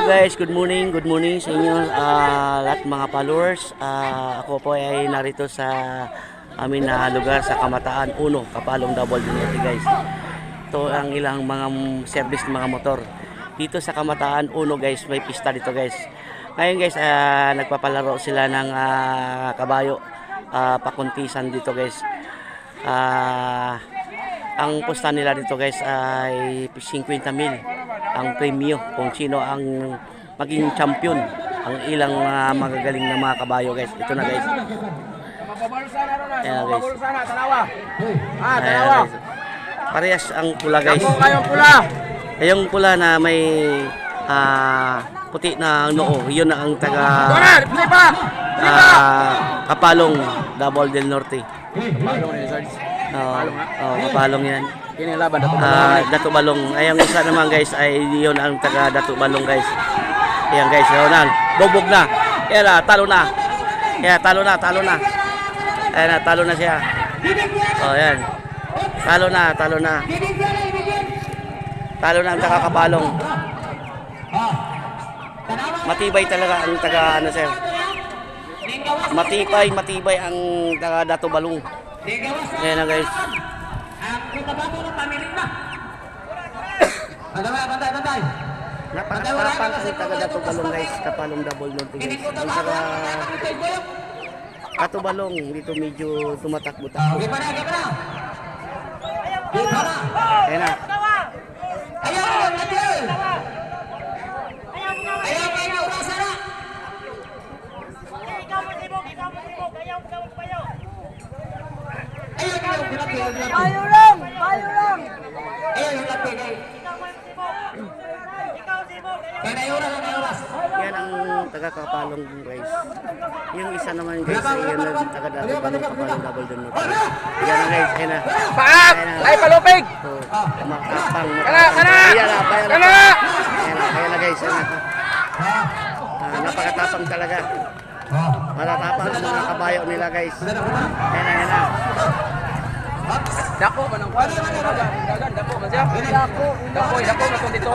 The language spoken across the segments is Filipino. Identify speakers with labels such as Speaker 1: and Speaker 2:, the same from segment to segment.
Speaker 1: guys, good morning sa inyo lahat mga followers. Ako po ay narito sa amin na lugar sa Kamataan 1, Kapalong Double Dinete guys. Ito ang ilang mga service ng mga motor. Dito sa Kamataan 1 guys, may pista dito guys. Ngayon guys, nagpapalaro sila ng kabayo, pakuntisan dito guys. Ang pusta nila dito guys ay 50,000 ang premyo kung sino ang maging champion ang ilang magagaling na mga kabayo guys. Ito na guys. Ayan guys. Ayan guys. Parehas ang pula guys. Yung pula na may puti na noo, yun na ang taga Kapalong Double del Norte. Kapalong yan. Dato Balong. Ayang isa naman guys ay yun ang taga Dato Balong guys. Ayan guys, yun na. Bubog na. Ayan, talo na. Ayan, talo na. Ayan, talo na siya. Oh, ayan. Talo na. Talo na ang taga Kapalong. Matibay talaga ang taga ano sir. Matibay ang taga Dato Balong. Ayan na guys. Bantay. Napakatapang ang taga Dato Balong guys, Kapalong Double Norte guys. Ang taga Dato Balong dito medyo tumatakbo-takbo. Ayan na.
Speaker 2: Bayo lang.
Speaker 1: Yan ang taga Kapalong guys. Yung isa naman guys ay yan ang taga Dato Balong Kapalong Double Norte. Yan na guys, ayan na.
Speaker 3: Paak! Ay palupig!
Speaker 1: Makapang.
Speaker 3: Kana!
Speaker 1: Ayan na guys, ayan na. Napakatapang talaga. Matatapang ang mga kabayo nila guys. Ayan na.
Speaker 3: Dako ba ng kwan? Dagan, dako man siya. Dako na kung dito.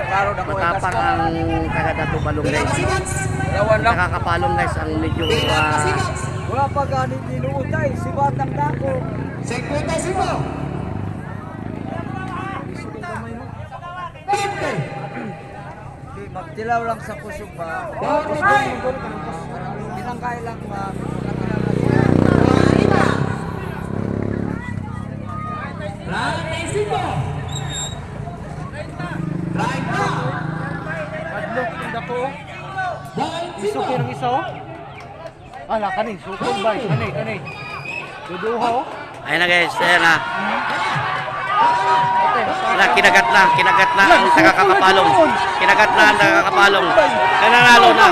Speaker 3: Klaro dako.
Speaker 1: Matapang ang taga Dato Balong guys.
Speaker 3: Lawan lang.
Speaker 1: Nakakapalong guys ang medyo
Speaker 2: Wala pa ganit niluutay, si Batang Dako.
Speaker 4: 55.
Speaker 2: Magdilaw lang sa kusog ba? Binangkay lang ba? Adlok ng dako. Iso kirang iso. Ala kani, sukol ba? Kani. Duduha oh.
Speaker 1: Ayan na guys, ayan na. Kinagat na ang taga Kapalong. Kinagat na ang taga Kapalong. Nanalo na.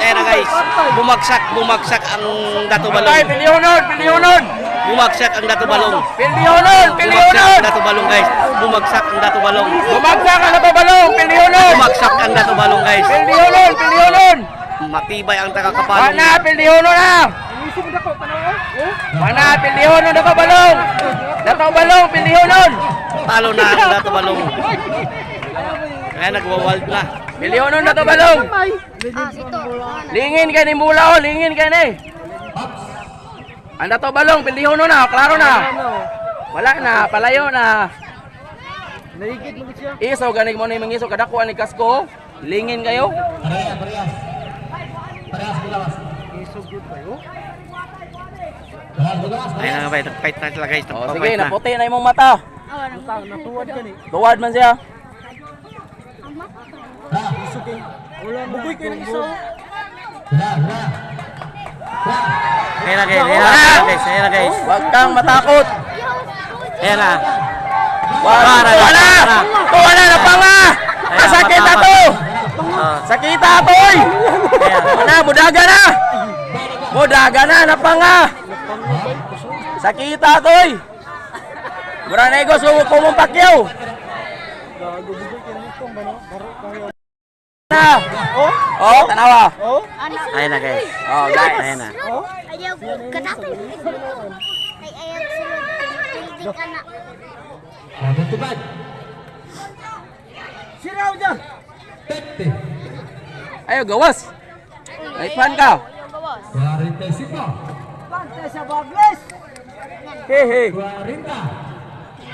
Speaker 1: Ayan na guys, bumagsak ang Dato Balong.
Speaker 3: Pilyonon!
Speaker 1: Bumagsak ang Dato Balong.
Speaker 3: Pilyonon!
Speaker 1: Bumagsak ang Dato Balong guys. Bumagsak ang Dato Balong.
Speaker 3: Bumagsak ang Dato Balong! Pilyonon!
Speaker 1: Bumagsak ang Dato Balong guys.
Speaker 3: Pilyonon!
Speaker 1: Matibay ang taga Kapalong.
Speaker 3: Pilyonon na! Pilyonon Dato Balong! Dato Balong, pilyonon!
Speaker 1: Talo na ang Dato Balong. Ayan, nagwawald na.
Speaker 3: Pilyonon Dato Balong! Lingin ka ni mula o, lingin ka ni. Ang Dato Balong, pilyonon na, klaro na. Wala na, palayo na.
Speaker 2: Naigid mo siya.
Speaker 3: Isaw, ganig mo na yung iso, kadakuan ni Kasko. Lingin kayo.
Speaker 2: Iso good kayo.
Speaker 1: Ayan na fight na sila guys.
Speaker 3: O, sige, naputi na yung mata.
Speaker 2: Natuwad ka ni.
Speaker 3: Tuwad man siya.
Speaker 2: Iso kay. Wala bugoy kayo ng iso.
Speaker 1: Ayan na guys.
Speaker 3: Huwag kang matakot.
Speaker 1: Ayan na.
Speaker 3: Wala na pa nga. Masakit na to. Sakita to oy. Wala, budaga na. Na pa nga. Sakita to oy. Mura na ego sumo pumumpakyaw.
Speaker 2: Gago bugoy kayo nito bano. Baro kayo.
Speaker 3: Oh, tanawa.
Speaker 1: Ayan na guys.
Speaker 3: Oh, guys.
Speaker 1: Ayan na.
Speaker 5: Ayaw ko katapin. Ay ayaw sulod. Hindi ka na.
Speaker 4: Tubad.
Speaker 2: Siraw dyan.
Speaker 4: Pete.
Speaker 3: Ayo, gawas. Naipan ka.
Speaker 4: 45.
Speaker 2: Pante sa Bables.
Speaker 3: Hehe.
Speaker 4: 40.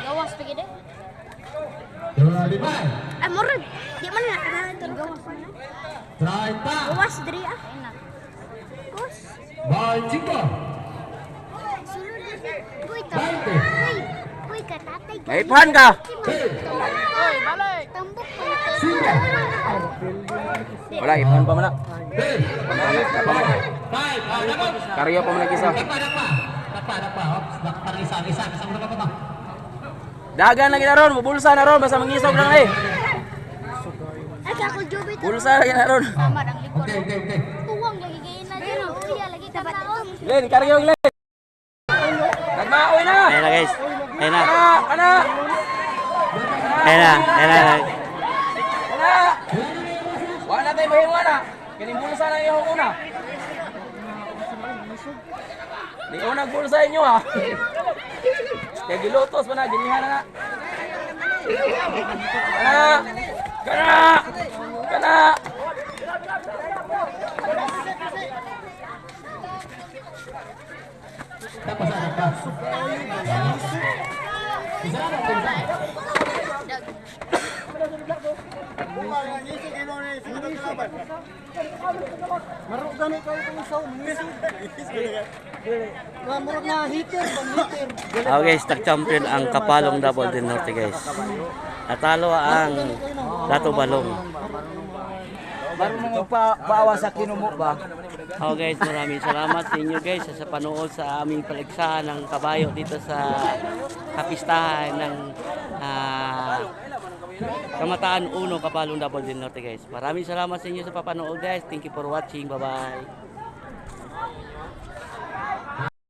Speaker 5: Gawas pergi deh.
Speaker 4: 25.
Speaker 5: Murad. Di mana nak kenal itu gawas.
Speaker 4: 30.
Speaker 5: Gawas dari ah. Enak. Gawas.
Speaker 4: 25.
Speaker 5: Sulod na. Uy,
Speaker 4: Bante.
Speaker 5: Uy, katatay.
Speaker 3: Naipan ka.
Speaker 5: Uy, balik. Tambok pa.
Speaker 3: Wala, ipan pa mana.
Speaker 4: 5. Dapat.
Speaker 3: Karya pa mana kisah.
Speaker 4: Dapat. Ops, dapat isa. Kasama na ba?
Speaker 3: Dagan lagi na ron, bulsa na ron, basta mangisog lang eh.
Speaker 5: Ay, kako jobi to.
Speaker 3: Bulsa lagi na ron.
Speaker 5: Tama ang likod.
Speaker 4: Okay.
Speaker 5: Tuwang lagi kayo na dyan. Uy, lagi ka taon.
Speaker 3: Len, karya yung len. Nagmaoy na.
Speaker 1: Ayan na guys. Ayan na.
Speaker 3: Ana.
Speaker 1: Ayan na. Ayan na.
Speaker 3: Ana. Wala tayo mahiwa na. Kining bulsa na yung una. Di unang bulsa inyo ha. Kaya gilutos pa na, ginihan na. Kana.
Speaker 4: Tapos ano pa?
Speaker 2: Marok gani kayo kung isaw. Marok na hitter.
Speaker 1: Guys, nag-champion ang Kapalong Double del Norte guys. Natalo ang Lato Balong.
Speaker 2: Marunong magpaawa sa kinumo ba?
Speaker 1: Guys, maraming salamat sa inyo guys sa panood sa aming paligsahan ng kabayo dito sa kapistahan ng Kamataan 1 Kapalong Double del Norte guys. Maraming salamat sa inyo sa papanood guys. Thank you for watching. Bye-bye.